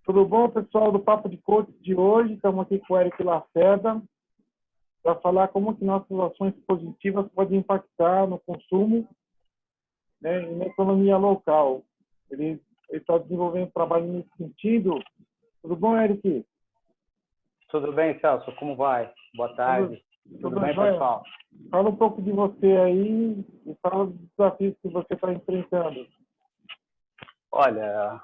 Tudo bom, pessoal do Papo de Coach de hoje? Estamos aqui com o Eric Lacerda para falar como que nossas ações positivas podem impactar no consumo, né, e na economia local. Ele está desenvolvendo um trabalho nesse sentido. Tudo bom, Eric? Tudo bem, Celso? Como vai? Boa tarde. Tudo bem, jóia? pessoal? Fala um pouco de você aí e fala dos desafios que você está enfrentando. Olha,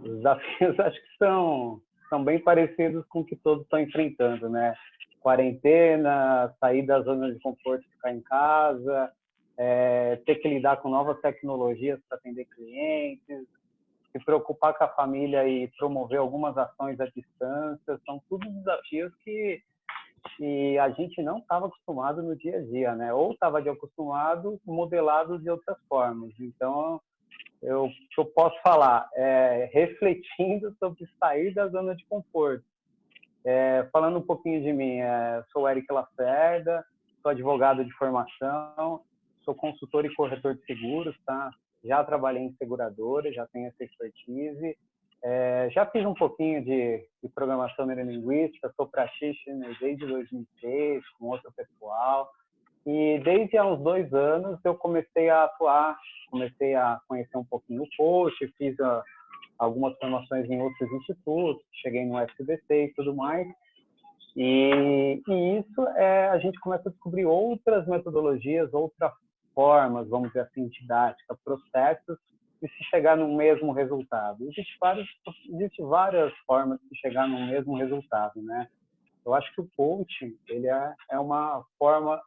os desafios acho que são bem parecidos com o que todos estão enfrentando, né? Quarentena, sair da zona de conforto, ficar em casa, ter que lidar com novas tecnologias para atender clientes, se preocupar com a família e promover algumas ações à distância, são tudo desafios que a gente não estava acostumado no dia a dia, né? Ou estava acostumado, modelados de outras formas. Então, eu posso falar, refletindo sobre sair da zona de conforto. Falando um pouquinho de mim, sou Eric Lacerda, sou advogado de formação, sou consultor e corretor de seguros, tá? Já trabalhei em seguradora, já tenho essa expertise, já fiz um pouquinho de programação neurolinguística, sou practitioner desde 2003, com outro pessoal, e desde há uns 2 anos eu comecei a atuar, comecei a conhecer um pouquinho o coach, fiz algumas formações em outros institutos, cheguei no SBC e tudo mais. E isso a gente começa a descobrir outras metodologias, outras formas, vamos dizer assim, didática, processos, de se chegar no mesmo resultado. Existem várias formas de chegar no mesmo resultado, né? Eu acho que o coaching, ele é uma forma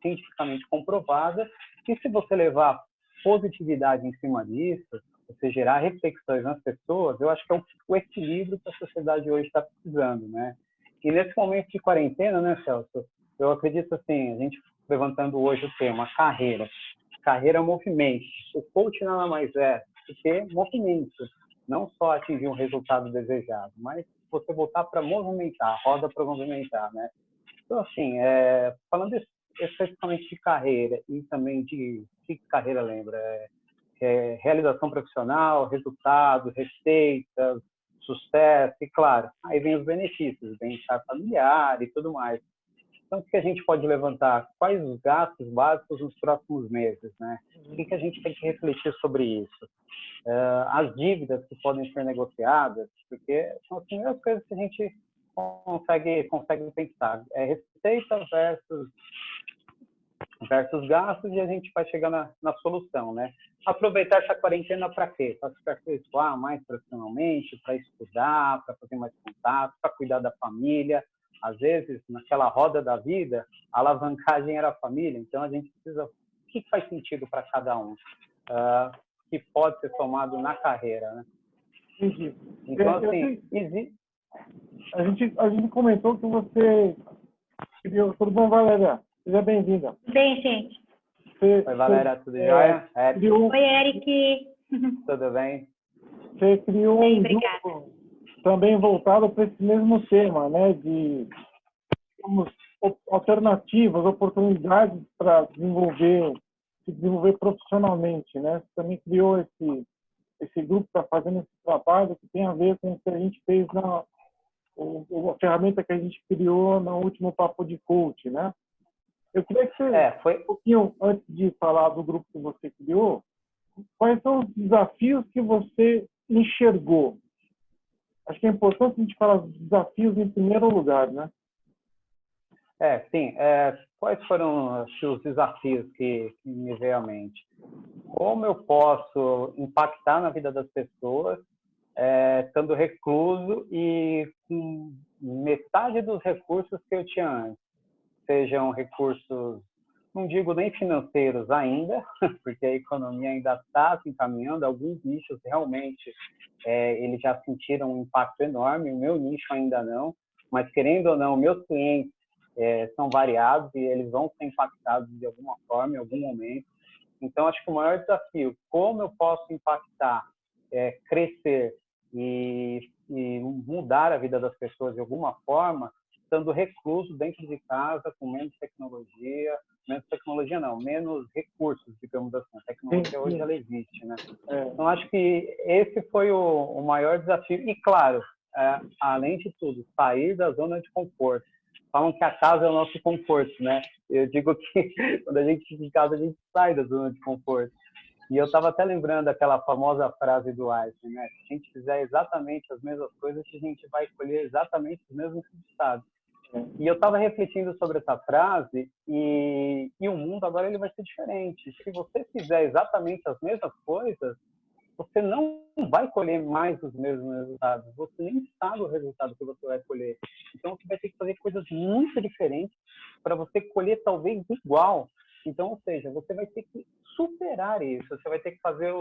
cientificamente comprovada, e se você levar positividade em cima disso, você gerar reflexões nas pessoas, eu acho que é o equilíbrio que a sociedade hoje está precisando, né? E nesse momento de quarentena, né, Celso, eu acredito assim, a gente levantando hoje o tema carreira. Carreira é movimento. O coaching nada mais é do que movimento. Não só atingir um resultado desejado, mas você voltar para movimentar, a roda para movimentar, né? Então, assim, falando especificamente de carreira e também de que carreira lembra, realização profissional, resultados, receitas, sucesso, e claro, aí vem os benefícios, bem-estar familiar e tudo mais. Então, o que a gente pode levantar? Quais os gastos básicos nos próximos meses, né? O que a gente tem que refletir sobre isso? As dívidas que podem ser negociadas, porque são as primeiras coisas que a gente consegue pensar. Receita versus gastos, e a gente vai chegar na solução, né? Aproveitar essa quarentena para quê? Para se aperfeiçoar mais profissionalmente, para estudar, para fazer mais contato, para cuidar da família. Às vezes, naquela roda da vida, a alavancagem era a família, então a gente precisa... O que faz sentido para cada um? Que pode ser somado na carreira, né? Entendi. Então, assim... A gente comentou que você... Tudo bom, Valéria? Seja bem-vinda. Bem, gente. Oi, Valéria, tudo jóia? Oi, Eric. Tudo bem? Você criou bem, um grupo também voltado para esse mesmo tema, né? De alternativas, oportunidades para se desenvolver profissionalmente, né? Você também criou esse grupo que está fazendo esse trabalho que tem a ver com o que a gente fez a ferramenta que a gente criou no último Papo de Coach, né? Eu queria que você, um pouquinho antes de falar do grupo que você criou, quais são os desafios que você enxergou? Acho que é importante a gente falar dos desafios em primeiro lugar, né? Sim. Quais foram os desafios que me veio à mente? Como eu posso impactar na vida das pessoas estando recluso e com metade dos recursos que eu tinha antes? Sejam recursos, não digo nem financeiros ainda, porque a economia ainda está se encaminhando, alguns nichos realmente eles já sentiram um impacto enorme, o meu nicho ainda não, mas querendo ou não, meus clientes são variados e eles vão ser impactados de alguma forma, em algum momento. Então, acho que o maior desafio, como eu posso impactar, crescer e mudar a vida das pessoas de alguma forma, estando recluso dentro de casa, com menos tecnologia não, menos recursos, digamos assim. A tecnologia hoje ela existe, né? Então, acho que esse foi o maior desafio. E, claro, além de tudo, sair da zona de conforto. Falam que a casa é o nosso conforto, né? Eu digo que quando a gente fica em casa, a gente sai da zona de conforto. E eu estava até lembrando aquela famosa frase do Einstein, né? Se a gente fizer exatamente as mesmas coisas, a gente vai colher exatamente os mesmos resultados. E eu estava refletindo sobre essa frase e o mundo agora ele vai ser diferente. Se você fizer exatamente as mesmas coisas, você não vai colher mais os mesmos resultados. Você nem sabe o resultado que você vai colher. Então, você vai ter que fazer coisas muito diferentes para você colher talvez igual. Então, ou seja, você vai ter que superar isso. Você vai ter que fazer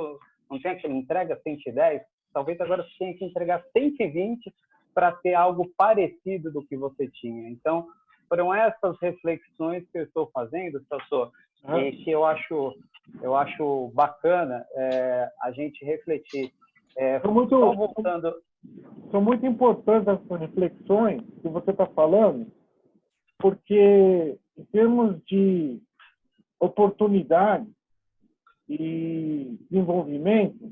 não tem aquele entrega 110? Talvez agora você tenha que entregar 120 para ter algo parecido do que você tinha. Então, foram essas reflexões que eu estou fazendo, Celso, e que eu acho bacana a gente refletir. Só voltando... São muito importantes essas reflexões que você está falando, porque em termos de oportunidade e desenvolvimento,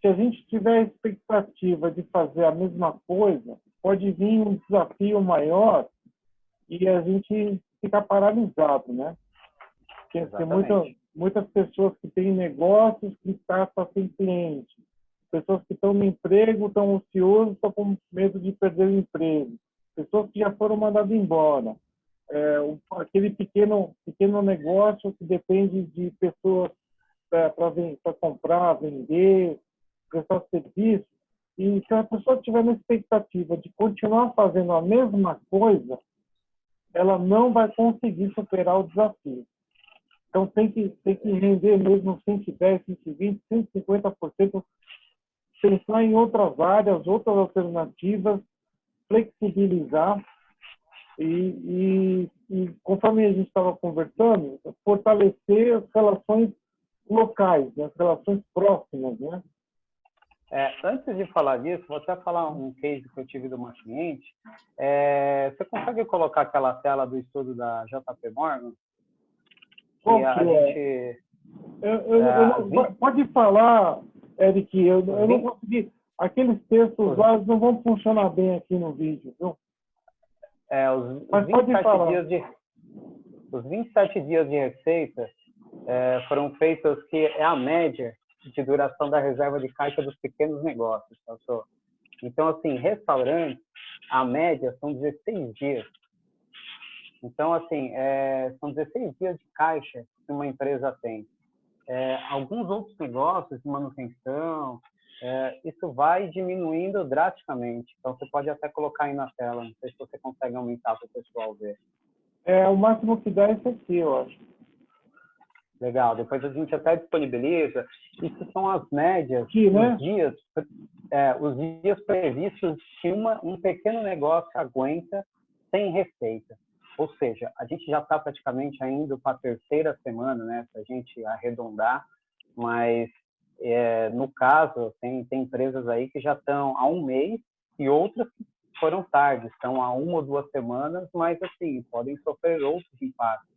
se a gente tiver a expectativa de fazer a mesma coisa, pode vir um desafio maior e a gente fica paralisado, né? Tem muitas pessoas que têm negócios que estão sem cliente, pessoas que estão no emprego, estão ociosos, estão com medo de perder o emprego, pessoas que já foram mandadas embora, aquele pequeno negócio que depende de pessoas para comprar, vender, prestar serviço. E se a pessoa tiver na expectativa de continuar fazendo a mesma coisa, ela não vai conseguir superar o desafio. Então, tem que render mesmo 110, 120, 150%, pensar em outras áreas, outras alternativas, flexibilizar e conforme a gente estava conversando, fortalecer as relações locais, né, as relações próximas, né? Antes de falar disso, vou até falar um case que eu tive de uma cliente. Você consegue colocar aquela tela do estudo da JP Morgan? Pode falar, Eric, eu não consegui. Aqueles textos lá não vão funcionar bem aqui no vídeo, viu? Os 27 dias de receita foram feitos, que é a média de duração da reserva de caixa dos pequenos negócios. Então, assim, restaurante, a média são 16 dias. Então, assim, são 16 dias de caixa que uma empresa tem. Alguns outros negócios de manutenção, isso vai diminuindo drasticamente. Então, você pode até colocar aí na tela. Não sei se você consegue aumentar para o pessoal ver. O máximo que dá é esse aqui, eu acho. Legal. Depois a gente até disponibiliza. Isso são as médias, aqui, né? os dias previstos que um pequeno negócio aguenta sem receita. Ou seja, a gente já está praticamente indo para a terceira semana, né? Para a gente arredondar, mas no caso, tem empresas aí que já estão há um mês e outras que foram tarde, estão há 1 ou 2 semanas, mas assim, podem sofrer outros impactos.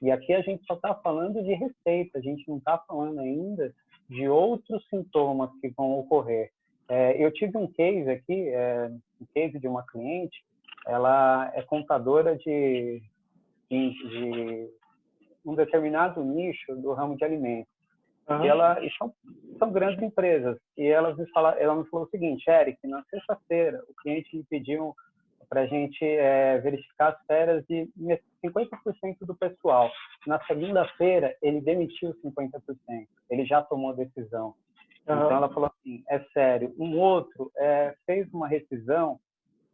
E aqui a gente só está falando de receita, a gente não está falando ainda de outros sintomas que vão ocorrer. Eu tive um case aqui, um case de uma cliente, ela é contadora de um determinado nicho do ramo de alimentos. E são grandes empresas. E ela me falou o seguinte: Eric, na sexta-feira o cliente me pediu para a gente verificar as férias de 50% do pessoal. Na segunda-feira, ele demitiu 50%. Ele já tomou a decisão. Então, ela falou assim, sério. Um outro fez uma rescisão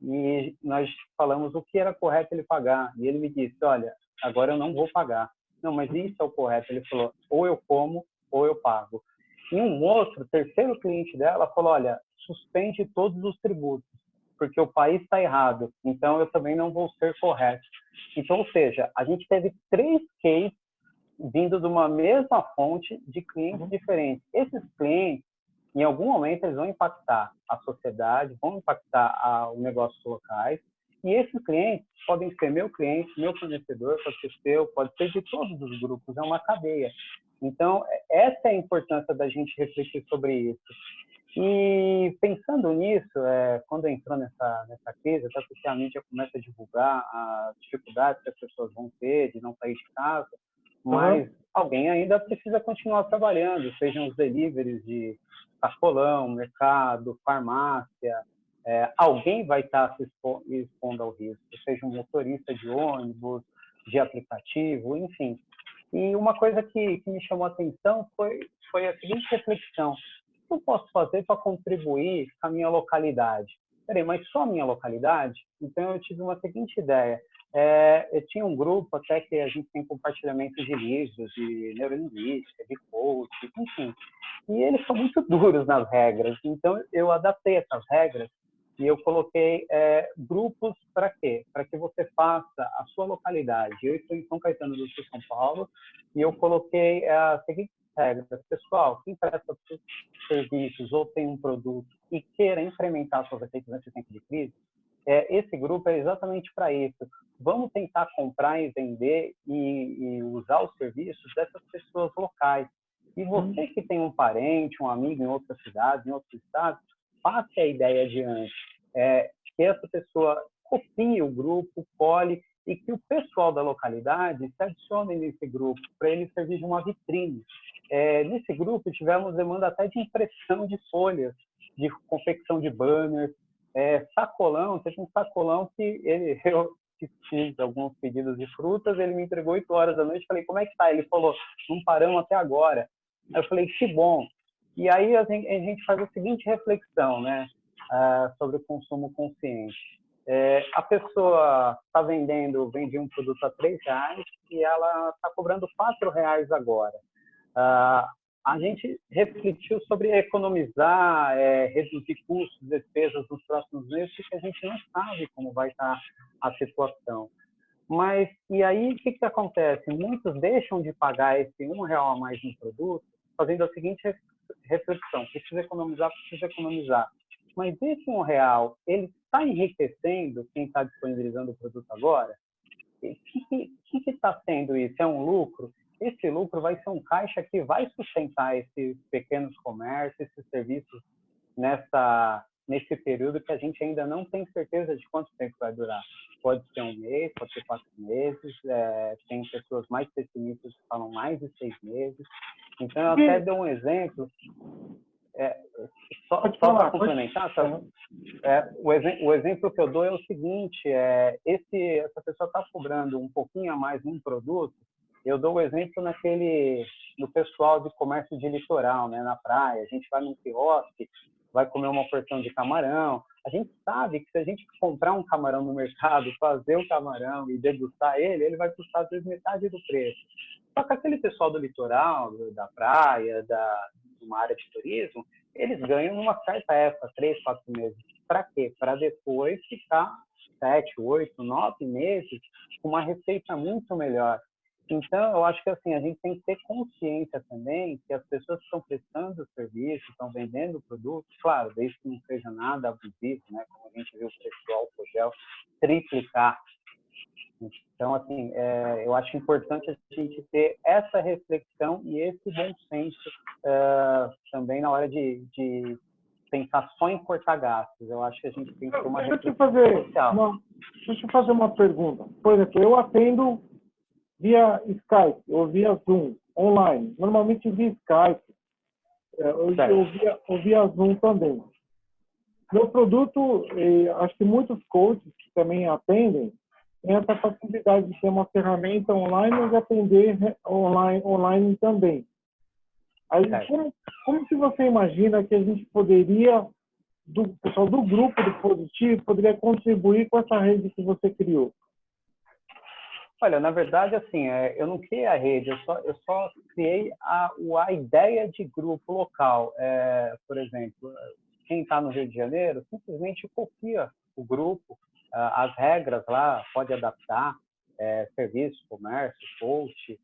e nós falamos o que era correto ele pagar. E ele me disse, olha, agora eu não vou pagar. Não, mas isso é o correto. Ele falou, ou eu como, ou eu pago. E um outro, terceiro cliente dela, falou, olha, suspende todos os tributos, porque o país está errado, então eu também não vou ser correto. Então, ou seja, a gente teve 3 cases vindo de uma mesma fonte de clientes diferentes. Esses clientes, em algum momento, eles vão impactar a sociedade, vão impactar os negócios locais, e esses clientes podem ser meu cliente, meu fornecedor, pode ser seu, pode ser de todos os grupos, é uma cadeia. Então, essa é a importância da gente refletir sobre isso. E pensando nisso, quando entrou nessa crise, até porque a mídia começa a divulgar as dificuldades que as pessoas vão ter de não sair de casa, mas alguém ainda precisa continuar trabalhando, sejam os deliveries de sacolão, mercado, farmácia, alguém vai estar se expondo ao risco, seja um motorista de ônibus, de aplicativo, enfim. E uma coisa que me chamou a atenção foi a seguinte reflexão: o que eu posso fazer para contribuir com a minha localidade? Peraí, mas só a minha localidade? Então, eu tive uma seguinte ideia. Eu tinha um grupo até que a gente tem compartilhamento de livros, de neurolinguística, de coach, enfim. E eles são muito duros nas regras. Então, eu adaptei essas regras e eu coloquei grupos para quê? Para que você faça a sua localidade. Eu estou em São Caetano do Sul, São Paulo, e eu coloquei a seguinte regra: pessoal, quem presta serviços ou tem um produto e queira incrementar suas receitas nesse tempo de crise, esse grupo é exatamente para isso. Vamos tentar comprar e vender e usar os serviços dessas pessoas locais. E você que tem um parente, um amigo em outra cidade, em outro estado, passe a ideia adiante. Que essa pessoa copie o grupo, cole, e que o pessoal da localidade se adicione nesse grupo, para ele servir de uma vitrine. Nesse grupo, tivemos demanda até de impressão de folhas, de confecção de banners, sacolão. Teve um sacolão que eu fiz alguns pedidos de frutas, ele me entregou 8 horas da noite, falei, como é que tá? Ele falou, não paramos até agora. Eu falei, que bom. E aí a gente faz a seguinte reflexão, né, sobre o consumo consciente. A pessoa está vende um produto a R$3 e ela está cobrando R$4 agora. A gente refletiu sobre economizar, reduzir custos, despesas nos próximos meses, porque a gente não sabe como vai estar a situação. Mas, e aí, o que acontece? Muitos deixam de pagar esse R$1 a mais no produto, fazendo a seguinte reflexão: preciso economizar. Mas esse R$1, ele está enriquecendo quem está disponibilizando o produto agora? O que está sendo isso? É um lucro? Esse lucro vai ser um caixa que vai sustentar esses pequenos comércios, esses serviços nesse período que a gente ainda não tem certeza de quanto tempo vai durar. Pode ser 1 mês, pode ser 4 meses, tem pessoas mais pessimistas que falam mais de 6 meses. Então, eu até dou um exemplo, só para complementar, o exemplo que eu dou é o seguinte: essa pessoa está cobrando um pouquinho a mais num produto. Eu dou o exemplo no pessoal de comércio de litoral, né, na praia. A gente vai num quiosque, vai comer uma porção de camarão. A gente sabe que se a gente comprar um camarão no mercado, fazer o camarão e degustar ele vai custar às vezes metade do preço. Só que aquele pessoal do litoral, da praia, de uma área de turismo, eles ganham numa certa época, 3, 4 meses. Para quê? Para depois ficar 7, 8, 9 meses com uma receita muito melhor. Então, eu acho que assim, a gente tem que ter consciência também que as pessoas que estão prestando o serviço, estão vendendo o produto, claro, desde que não seja nada abusivo, né? Como a gente viu o preço do álcool gel triplicar. Então, assim, eu acho importante a gente ter essa reflexão e esse bom senso também na hora de pensar só em cortar gastos. Eu acho que a gente tem que ter uma reflexão social. Deixa eu fazer uma pergunta. Por exemplo, eu atendo via Skype ou via Zoom, online. Normalmente via Skype. Eu via Zoom também. Meu produto, acho que muitos coaches que também atendem, tem essa facilidade de ter uma ferramenta online e de atender online também. Aí, como que você imagina que a gente poderia, o pessoal do grupo do Positivo, poderia contribuir com essa rede que você criou? Olha, na verdade, assim, eu não criei a rede, eu só criei a ideia de grupo local. Por exemplo, quem está no Rio de Janeiro simplesmente copia o grupo, as regras lá, pode adaptar, serviço, comércio, coach,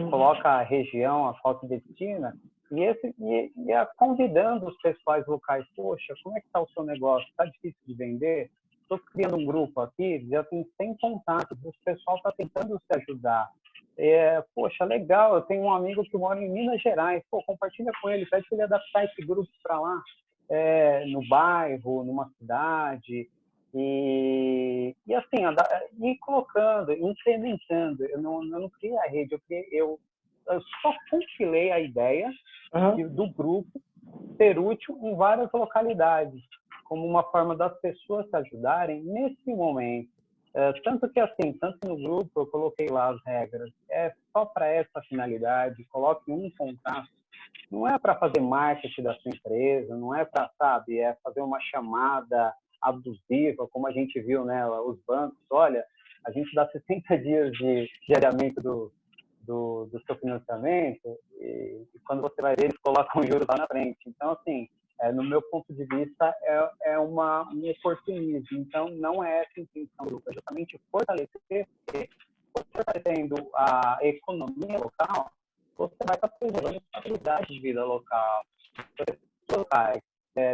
coloca a região a qual se destina e convidando os pessoais locais. Poxa, como é que está o seu negócio? Está difícil de vender? Estou criando um grupo aqui, já tem 100 contatos, o pessoal está tentando se ajudar. Poxa, legal, eu tenho um amigo que mora em Minas Gerais, pô, compartilha com ele, pede para ele adaptar esse grupo para lá, no bairro, numa cidade, e assim, ir colocando, incrementando. Eu não criei a rede, eu só compilei a ideia do grupo ser útil em várias localidades, como uma forma das pessoas se ajudarem nesse momento. Tanto que, assim, tanto no grupo eu coloquei lá as regras, só para essa finalidade, coloque um contato. Não é para fazer marketing da sua empresa, não é para, sabe, fazer uma chamada abusiva, como a gente viu, né, os bancos. Olha, a gente dá 60 dias de adiamento do seu financiamento e quando você vai ver, eles colocam juros lá na frente. Então, assim, no meu ponto de vista, um oportunismo. Então, não é essa a intenção do grupo, é justamente fortalecer, fortalecendo a economia local, você vai estar preservando a qualidade de vida local, locais,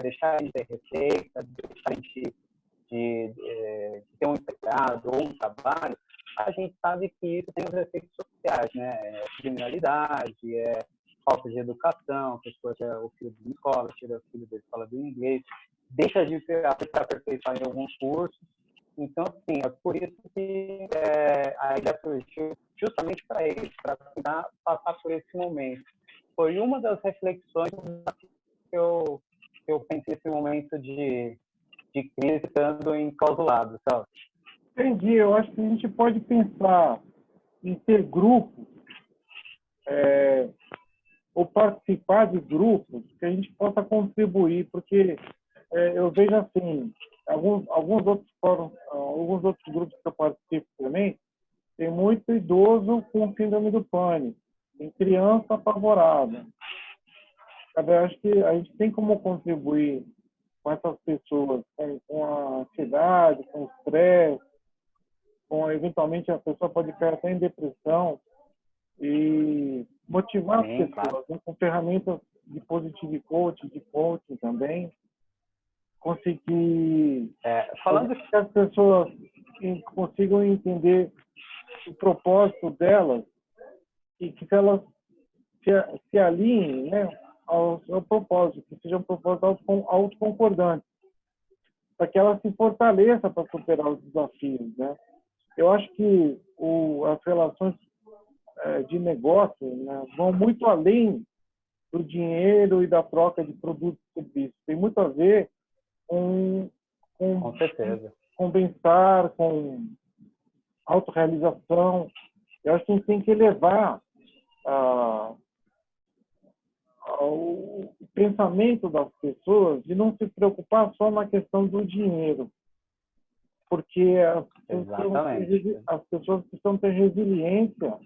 deixar de ter receita, deixar de ter um empregado ou um trabalho. A gente sabe que isso tem os efeitos sociais, né? Criminalidade, falta de educação, a pessoa tira o filho da escola, tira o filho da escola do inglês, deixa de aperfeiçoar em alguns cursos. Então, assim, é por isso que a ideia surgiu justamente para eles, para tentar passar por esse momento. Foi uma das reflexões que eu pensei nesse momento de crise estando enclausurado, sabe? Entendi. Eu acho que a gente pode pensar em ter grupos, ou participar de grupos que a gente possa contribuir, porque eu vejo assim, alguns outros fóruns, alguns outros grupos que eu participo também, tem muito idoso com síndrome do pânico, tem criança apavorada. Eu acho que a gente tem como contribuir com essas pessoas, com a ansiedade, com o estresse, eventualmente a pessoa pode cair até em depressão, e motivar as pessoas, claro, né, com ferramentas de positive coaching, de coaching também, conseguir falando que as pessoas consigam entender o propósito delas e que elas se alinhem, né, ao propósito, que seja um propósito autoconcordante, para que elas se fortaleçam para superar os desafios, né? Eu acho que as relações de negócio, né, vão muito além do dinheiro e da troca de produtos e serviços. Tem muito a ver com certeza, com bem-estar, com autorrealização. Eu acho que a gente tem que elevar o pensamento das pessoas de não se preocupar só na questão do dinheiro, porque as pessoas precisam ter resiliência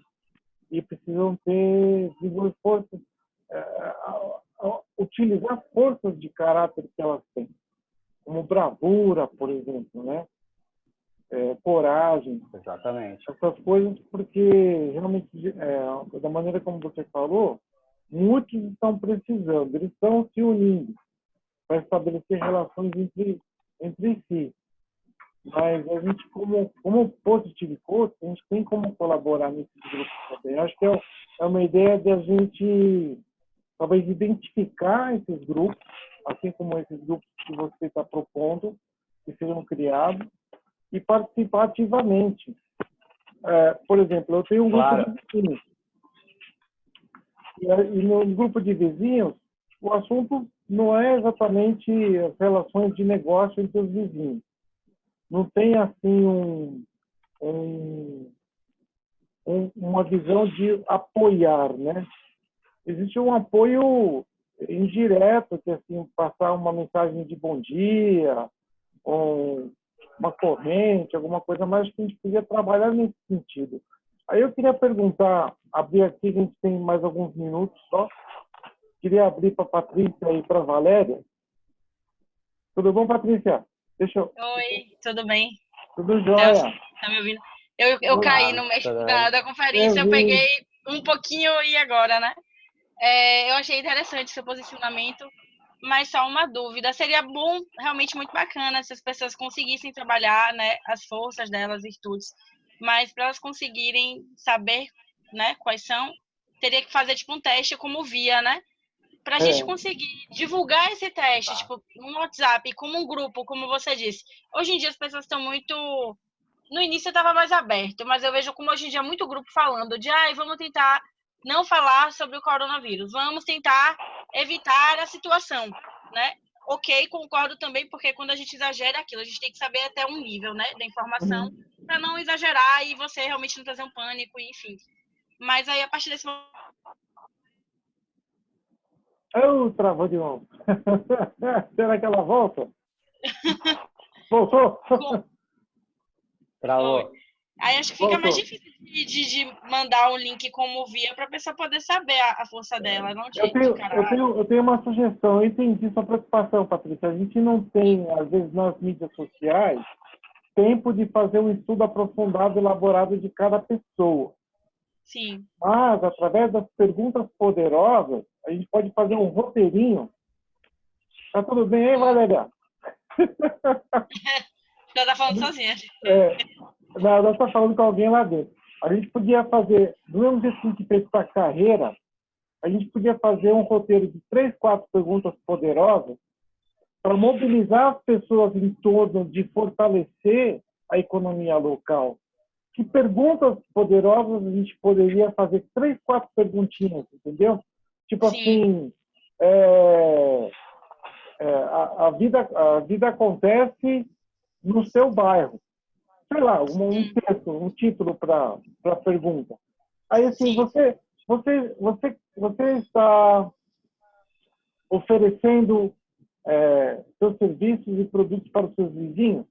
e precisam desenvolver forças, utilizar forças de caráter que elas têm, como bravura, por exemplo, né? Coragem. Exatamente. Essas coisas, porque realmente, da maneira como você falou, muitos estão precisando, eles estão se unindo para estabelecer relações entre si. Mas a gente, como Positive Coach, a gente tem como colaborar nesses grupos também. Acho que é uma ideia de a gente, talvez, identificar esses grupos, assim como esses grupos que você está propondo, que sejam criados, e participar ativamente. Por exemplo, eu tenho um grupo de vizinhos. E no grupo de vizinhos, o assunto não é exatamente as relações de negócio entre os vizinhos. Não tem, assim, uma visão de apoiar, né? Existe um apoio indireto, que assim, passar uma mensagem de bom dia, ou uma corrente, alguma coisa mais, que a gente podia trabalhar nesse sentido. Aí eu queria perguntar, abrir aqui, a gente tem mais alguns minutos só, queria abrir para a Patrícia e para a Valéria. Tudo bom, Patrícia? Oi, tudo bem? Tudo jóia. Tá me ouvindo? Eu caí no meio da conferência, eu peguei um pouquinho e agora, né? Eu achei interessante seu posicionamento, mas só uma dúvida. Seria bom, realmente muito bacana, se as pessoas conseguissem trabalhar, né, as forças delas, virtudes, mas para elas conseguirem saber né, quais são, teria que fazer tipo um teste como via, né? Para a gente conseguir divulgar esse teste, tipo, no WhatsApp, como um grupo, como você disse. Hoje em dia as pessoas estão muito... No início eu estava mais aberto, mas eu vejo como hoje em dia muito grupo falando de vamos tentar não falar sobre o coronavírus, vamos tentar evitar a situação, né? Ok, concordo também, porque quando a gente exagera aquilo, a gente tem que saber até um nível, né, da informação, para não exagerar e você realmente não trazer um pânico, enfim. Mas aí, a partir desse momento... Travou de novo. Será que ela volta? Voltou? Travou. Aí acho que fica mais difícil de mandar um link como via para a pessoa poder saber a força dela, não de eu tenho uma sugestão. Eu entendi sua preocupação, Patrícia. A gente não tem, às vezes, nas mídias sociais, tempo de fazer um estudo aprofundado, elaborado de cada pessoa. Sim. Mas, através das perguntas poderosas, a gente pode fazer um roteirinho. Tá tudo bem aí, Valéria? Já tá falando sozinha. Ela está falando com alguém lá dentro. A gente podia fazer, do mesmo jeito que a gente fez para a carreira, a gente podia fazer um roteiro de 3, 4 perguntas poderosas para mobilizar as pessoas em torno de fortalecer a economia local. Que perguntas poderosas a gente poderia fazer 3, 4 perguntinhas, entendeu? Tipo assim, a vida acontece no seu bairro. Sei lá, um texto, um título para a pergunta. Aí, assim, você está oferecendo seus serviços e produtos para os seus vizinhos,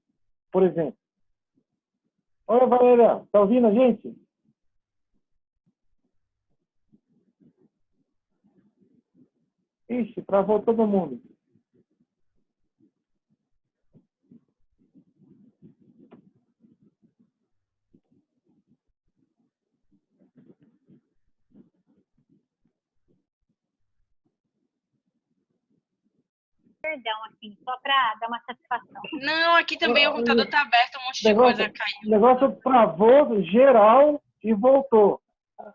por exemplo. Olha, Valéria, está ouvindo a gente? Ixi, travou todo mundo. Perdão, assim, só para dar uma satisfação. Não, aqui também o computador está aberto, um monte de coisa caindo. O negócio travou geral e voltou.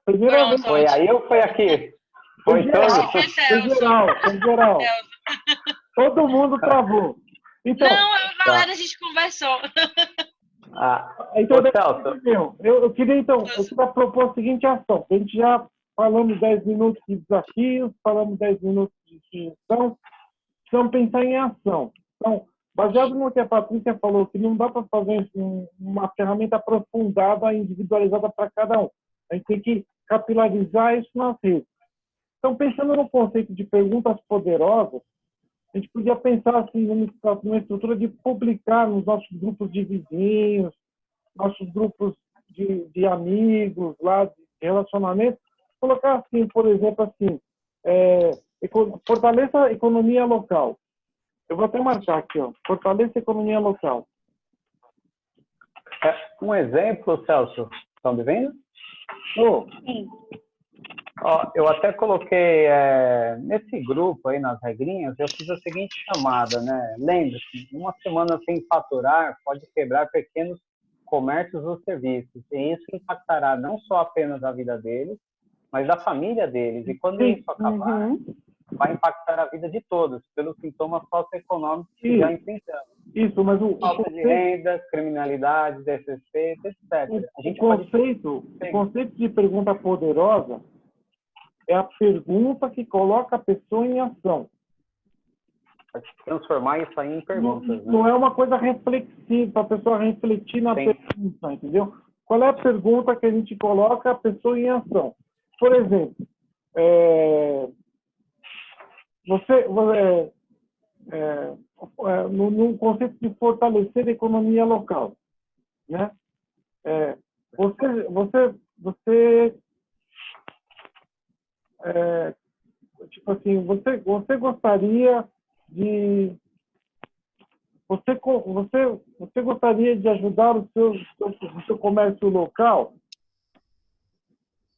Primeira vez. Foi aí ou foi aqui? Foi geral, todo? Foi geral. Todo mundo travou. Então, não, Valéria, a gente conversou. Então, eu queria propor a seguinte ação. A gente já falamos 10 minutos de desafios, falamos 10 minutos de definição, precisamos pensar em ação. Então, baseado no que a Patrícia falou, que não dá para fazer uma ferramenta aprofundada, individualizada para cada um. A gente tem que capilarizar isso nas redes. Então, pensando no conceito de perguntas poderosas, a gente podia pensar assim, numa estrutura de publicar nos nossos grupos de vizinhos, nossos grupos de amigos, lá de relacionamento, colocar assim, por exemplo, assim, fortaleça a economia local. Eu vou até marcar aqui, ó, fortaleça a economia local. Um exemplo, Celso, estão me vendo? Sim. Ó, eu até coloquei nesse grupo aí, nas regrinhas, eu fiz a seguinte chamada, né? Lembre-se, uma semana sem faturar pode quebrar pequenos comércios ou serviços, e isso impactará não só apenas a vida deles, mas da família deles. E quando isso acabar, vai impactar a vida de todos, pelos sintomas socioeconômicos que já enfrentamos. Isso, mas falta de renda, criminalidade, desrespeito, etc. O conceito de pergunta poderosa é a pergunta que coloca a pessoa em ação. Transformar isso aí em perguntas. Não é uma coisa reflexiva, para a pessoa refletir na pergunta, entendeu? Qual é a pergunta que a gente coloca a pessoa em ação? Por exemplo, no conceito de fortalecer a economia local, né? Tipo assim, você gostaria de você gostaria de ajudar o seu comércio local?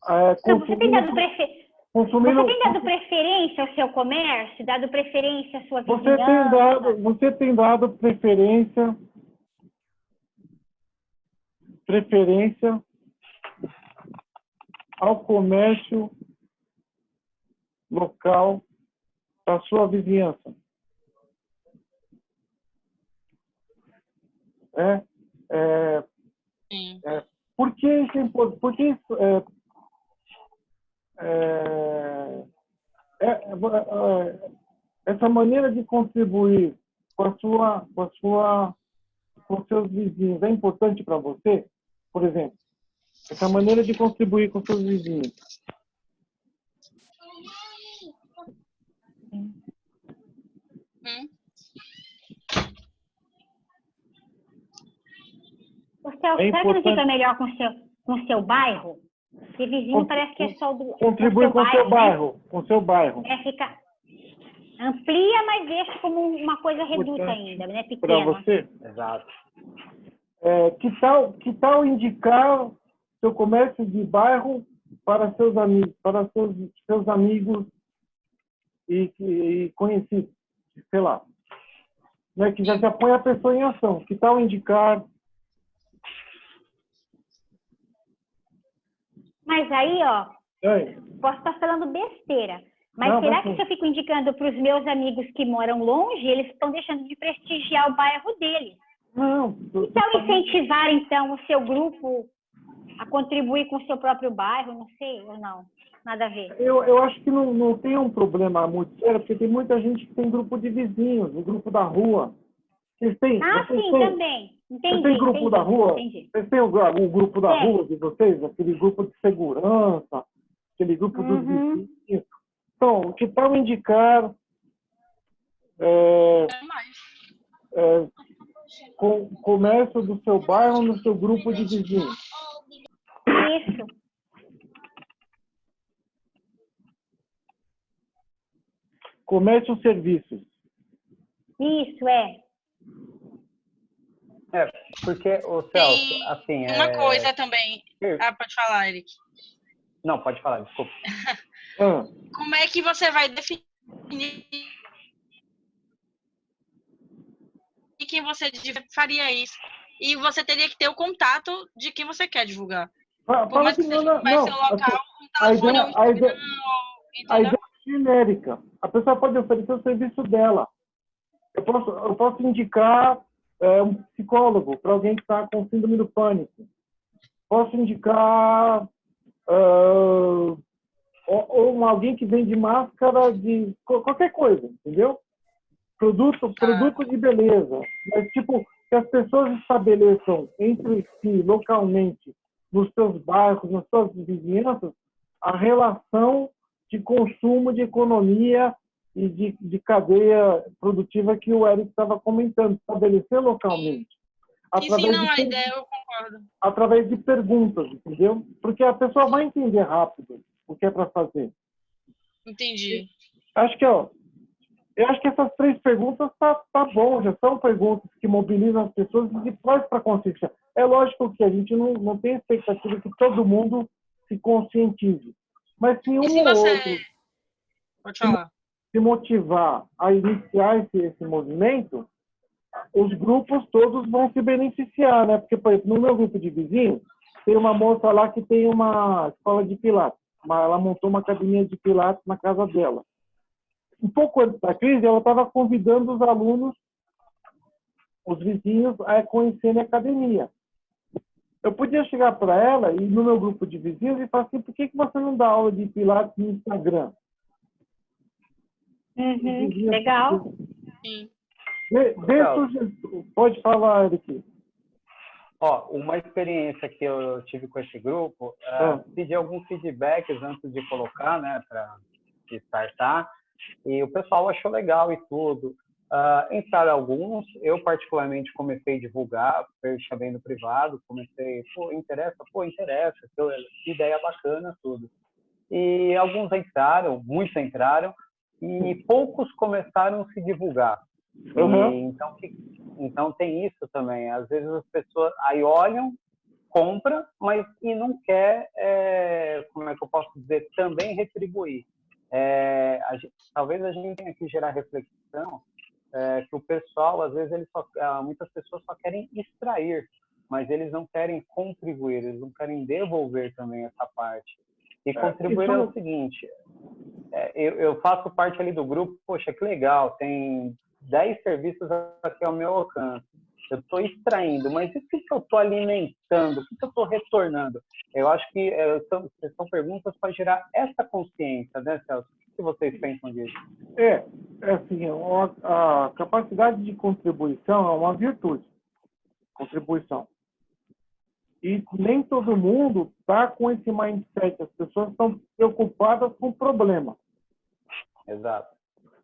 Você tem dado preferência ao seu comércio, dado preferência à sua vizinhança? Você tem dado preferência ao comércio local da sua vizinhança. Por que isso é importante? Por que isso essa maneira de contribuir com seus vizinhos é importante para você? Por exemplo, essa maneira de contribuir com seus vizinhos. O Celso, será que não fica melhor com o seu bairro? Porque vizinho parece que é só do contribui com o seu bairro, né? Com o seu bairro. Fica... Amplia, mas deixa como uma coisa reduta ainda, né? Pequena. Para você? Exato. Que tal indicar seu comércio de bairro para seus amigos, seus amigos e conhecidos, sei lá, né? Que já põe a pessoa em ação. Que tal indicar? Mas aí, posso estar falando besteira, mas não, será que se eu fico indicando para os meus amigos que moram longe, eles estão deixando de prestigiar o bairro deles? Não. Que tal incentivar, então, o seu grupo a contribuir com o seu próprio bairro? Não sei, ou não? Nada a ver. Eu acho que não tem um problema muito sério, porque tem muita gente que tem grupo de vizinhos, o grupo da rua. Vocês têm, também. Entendi. Vocês têm grupo da rua? Entendi. Vocês têm o grupo da rua de vocês? Aquele grupo de segurança, aquele grupo dos vizinhos? Então, que tal indicar com o comércio do seu bairro no seu grupo de vizinhos? Isso. Comércio ou serviços? Isso, porque o Celso, assim... Uma coisa também... pode falar, Eric. Não, pode falar, desculpa. Como é que você vai definir quem você faria isso? E você teria que ter o contato de quem você quer divulgar. Por mais que seja vai ser o local, um telefone ou um Instagram, a ideia é genérica. A pessoa pode oferecer o serviço dela. Eu posso indicar um psicólogo para alguém que está com síndrome do pânico. Posso indicar alguém que vende máscara de qualquer coisa, entendeu? Produto de beleza. Mas, tipo, que as pessoas estabeleçam entre si, localmente, nos seus bairros, nas suas vizinhanças, a relação de consumo, de economia e de cadeia produtiva que o Eric estava comentando, estabelecer localmente. A ideia, eu concordo. Através de perguntas, entendeu? Porque a pessoa vai entender rápido o que é para fazer. Entendi. Eu acho que essas 3 perguntas tá bom, já são perguntas que mobilizam as pessoas e traz para a consciência. É lógico que a gente não tem expectativa que todo mundo se conscientize. Mas se um ou outro Pode falar. se motivar a iniciar esse movimento, os grupos todos vão se beneficiar, né? Porque, por exemplo, no meu grupo de vizinhos, tem uma moça lá que tem uma escola de pilates. Ela montou uma academia de pilates na casa dela. Um pouco antes da crise, ela estava convidando os alunos, os vizinhos, a conhecerem a academia. Eu podia chegar para ela e no meu grupo de vizinhos e falar assim, por que você não dá aula de pilates no Instagram? Legal. Sim. Pode falar, Eric. Uma experiência que eu tive com esse grupo, pedi alguns feedbacks antes de colocar, né, para startar, e o pessoal achou legal e tudo. Entraram alguns, eu particularmente comecei a divulgar, chamei no privado, comecei, interessa, que ideia bacana, tudo. E alguns entraram, muitos entraram, e poucos começaram a se divulgar. Então tem isso também. Às vezes as pessoas aí olham, compram, mas e não quer, como é que eu posso dizer, também retribuir. Talvez a gente tenha que gerar reflexão que o pessoal, às vezes, muitas pessoas só querem extrair, mas eles não querem contribuir, eles não querem devolver também essa parte. E contribuir é o seguinte, eu faço parte ali do grupo, poxa, que legal, tem 10 serviços aqui ao meu alcance. Eu estou extraindo, mas o que eu estou alimentando? O que eu estou retornando? Eu acho que são perguntas para gerar essa consciência, né, Celso? O que vocês pensam disso? Assim, a capacidade de contribuição é uma virtude. Contribuição. E nem todo mundo está com esse mindset. As pessoas estão preocupadas com o problema. Exato.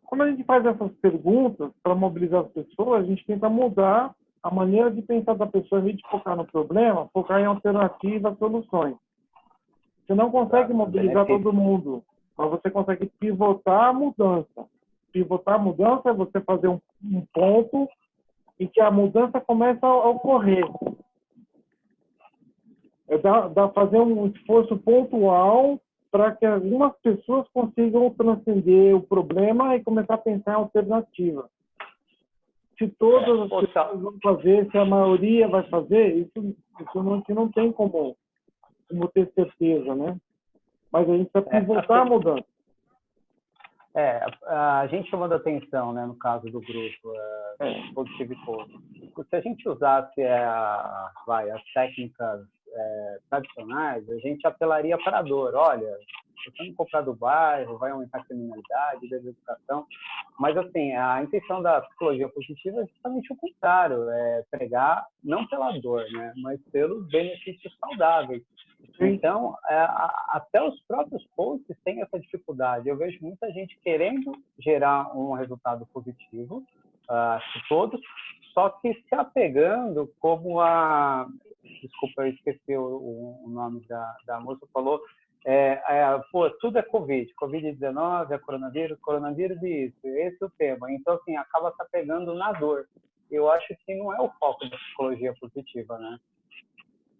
Quando a gente faz essas perguntas para mobilizar as pessoas, a gente tenta mudar a maneira de pensar da pessoa, em vez de focar no problema, focar em alternativas, soluções. Você não consegue mobilizar todo mundo, mas você consegue pivotar a mudança. Pivotar a mudança é você fazer um ponto em que a mudança começa a ocorrer. É fazer um esforço pontual para que algumas pessoas consigam transcender o problema e começar a pensar em alternativa. Se todas as pessoas vão fazer, se a maioria vai fazer, isso não tem como ter certeza, né? Mas a gente precisa pivotar a mudança. A gente chamando a atenção, né, no caso do grupo Positivo e Coach, se a gente usasse as técnicas tradicionais, a gente apelaria para a dor. Olha, você não comprar do bairro, vai aumentar a criminalidade, deseducação. Mas, assim, a intenção da psicologia positiva é justamente o contrário, é pregar não pela dor, né, mas pelos benefícios saudáveis. Então, até os próprios coaches têm essa dificuldade. Eu vejo muita gente querendo gerar um resultado positivo, todos, só que se apegando como desculpa, eu esqueci o nome da moça, falou, tudo é Covid-19, é coronavírus e isso, esse é o tema. Então, assim, acaba se apegando na dor. Eu acho que não é o foco da psicologia positiva, né?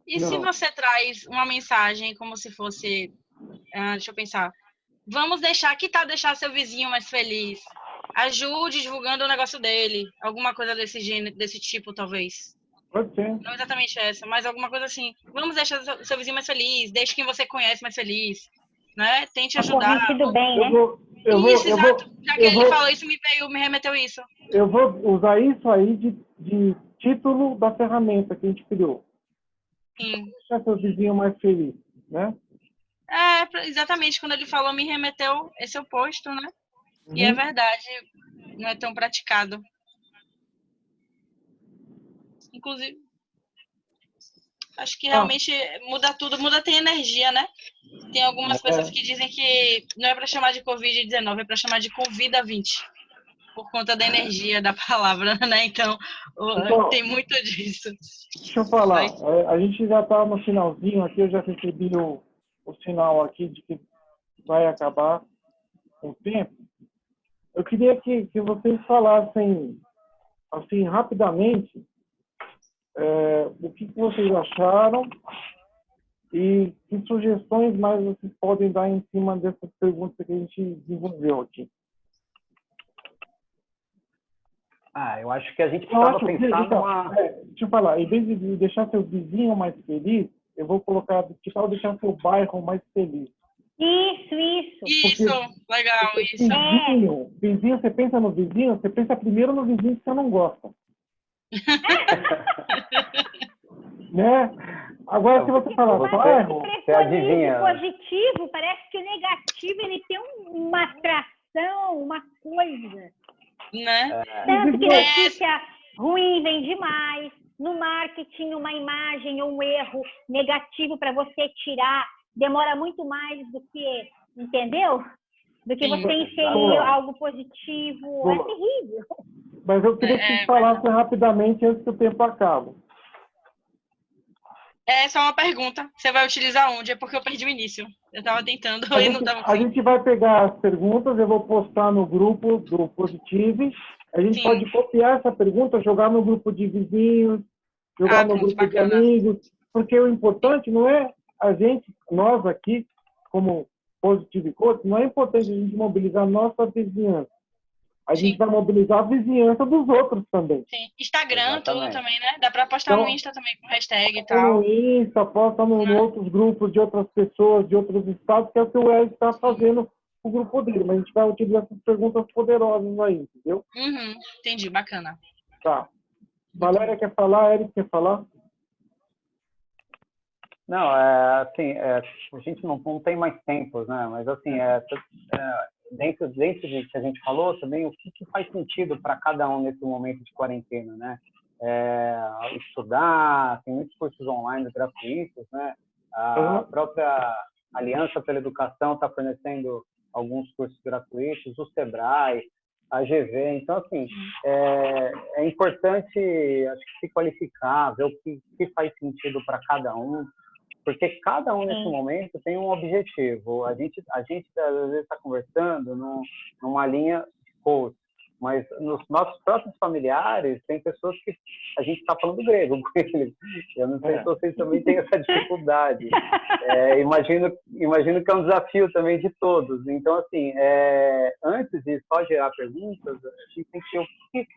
E se você traz uma mensagem como se fosse, deixa eu pensar, vamos deixar seu vizinho mais feliz, ajude divulgando o negócio dele, alguma coisa desse gênero, desse tipo, talvez. Pode ser. Não exatamente essa, mas alguma coisa assim. Vamos deixar seu vizinho mais feliz, deixe quem você conhece mais feliz, né? Tente ajudar. Corrente do bem, né? Exato. Já que ele falou isso, me remeteu isso. Eu vou usar isso aí de título da ferramenta que a gente criou. Sim. Deixar seu vizinho mais feliz, né? Exatamente. Quando ele falou, me remeteu esse oposto, né? E é verdade, não é tão praticado. Inclusive, acho que realmente muda tudo, tem energia, né? Tem algumas pessoas que dizem que não é para chamar de Covid-19, é para chamar de Convida-20, por conta da energia da palavra, né? Então, tem muito disso. Deixa eu falar, a gente já está no finalzinho aqui, eu já recebi o sinal aqui de que vai acabar o tempo. Eu queria que vocês falassem, assim, rapidamente, o que vocês acharam e que sugestões mais vocês podem dar em cima dessas perguntas que a gente desenvolveu aqui. Eu acho que a gente precisava pensar numa... deixa eu falar, em vez de deixar seu vizinho mais feliz, eu vou colocar, que tal deixar seu bairro mais feliz? Isso, legal, isso. Vizinho, você pensa no vizinho, você pensa primeiro no vizinho que você não gosta. Né? Agora, se você falar bairro, você adivinha. Positivo, parece que o negativo ele tem uma atração, uma coisa. Né? Tanto que notícia ruim vende mais. No marketing, uma imagem ou um erro negativo para você tirar demora muito mais do que, entendeu? Do que você inserir algo positivo. É terrível. Mas eu queria que vocês falassem rapidamente antes que o tempo acabe. É só uma pergunta. Você vai utilizar onde? É porque eu perdi o início. Eu estava tentando e não estava conseguindo. A gente vai pegar as perguntas, eu vou postar no grupo do Positive. A gente pode copiar essa pergunta, jogar no grupo de vizinhos, jogar no grupo de amigos, porque o importante não é nós aqui, como Positive Coach, não é importante a gente mobilizar a nossa vizinhança. a gente vai mobilizar a vizinhança dos outros também. Sim. Instagram, tudo Exatamente. também, né? Dá para postar Então, no Insta também com hashtag e posta tal. no Insta, posta em outros grupos de outras pessoas, de outros estados, que é o que o Ed está fazendo o grupo dele. Mas a gente vai utilizar essas perguntas poderosas aí, entendeu? Uhum, entendi, bacana. Tá. Valéria quer falar? Eric quer falar? Não, assim, a gente não tem mais tempos, né? Mas, assim, dentro de que a gente falou também, o que faz sentido para cada um nesse momento de quarentena, né? Estudar, tem muitos cursos online gratuitos, né? A própria Aliança pela Educação está fornecendo alguns cursos gratuitos, o Sebrae, a GV. Então, assim, é importante, acho que, se qualificar, ver o que faz sentido para cada um, porque cada um nesse momento tem um objetivo. A gente às vezes está conversando numa linha de coach, mas nos nossos próprios familiares tem pessoas que a gente está falando grego com eles. Eu não sei se vocês também têm essa dificuldade. Imagino que é um desafio também de todos. Então, assim, antes de só gerar perguntas, a gente tem que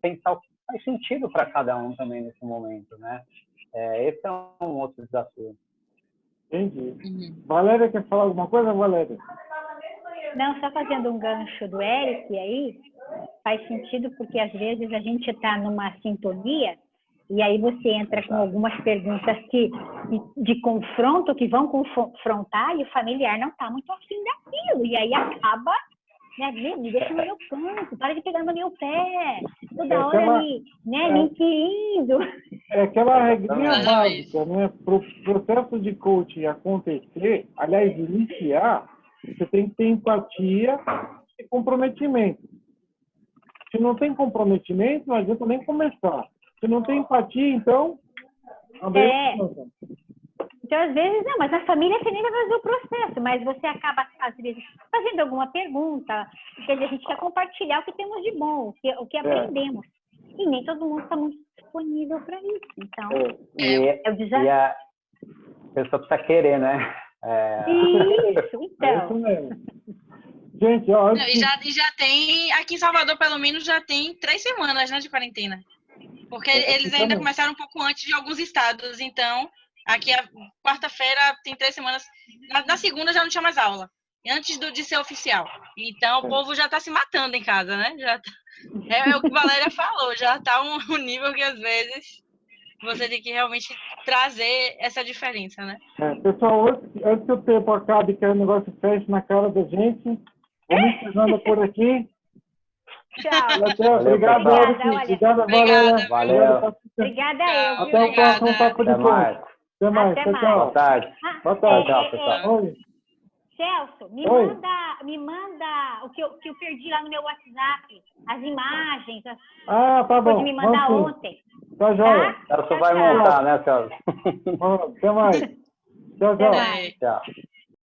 pensar o que faz sentido para cada um também nesse momento, né? Esse é um outro desafio. Entendi. Valéria quer falar alguma coisa, Valéria? Não, só fazendo um gancho do Eric aí, faz sentido porque às vezes a gente está numa sintonia e aí você entra com algumas perguntas de confronto, que vão confrontar, e o familiar não está muito afim daquilo, e aí acaba, né, me deixa no meu canto, para de pegar no meu pé, toda hora me inquirindo. É aquela regrinha básica, né? Para o processo de coaching acontecer, aliás, iniciar, você tem que ter empatia e comprometimento. Se não tem comprometimento, não adianta nem começar. Se não tem empatia, então... Então, às vezes, não, mas a família você nem vai fazer o processo, mas você acaba, às vezes, fazendo alguma pergunta, porque a gente quer compartilhar o que temos de bom, o que aprendemos. E nem todo mundo está muito disponível para isso. Então, é o desafio. E a pessoa precisa querer, né? Isso, então. É isso mesmo. Gente, ó... E já tem, aqui em Salvador, pelo menos, já tem 3 semanas, né, de quarentena. Porque eles ainda começaram um pouco antes de alguns estados. Então, aqui a quarta-feira tem 3 semanas. Na segunda já não tinha mais aula. Antes de ser oficial. Então, o povo já está se matando em casa, né? É o que a Valéria falou. Já está um nível que, às vezes, você tem que realmente trazer essa diferença, né? Pessoal, antes que o tempo acabe, que o negócio feche na cara da gente, vamos encerrando por aqui. Tchau. Obrigado, Eric. Obrigada, Valéria. Valeu. Obrigada eu. Até o próximo Papo de Coach. Até mais. Até Tchau, mais. Boa tarde. Boa tarde. Tchau, pessoal. Oi. Celso, me Oi. manda o que eu perdi lá no meu WhatsApp, as imagens, Tá bom. Pode me mandar Vamos ontem. Tá joia. Celso vai montar, né, Celso? Até mais. Tchau, tchau. Até mais. Tchau.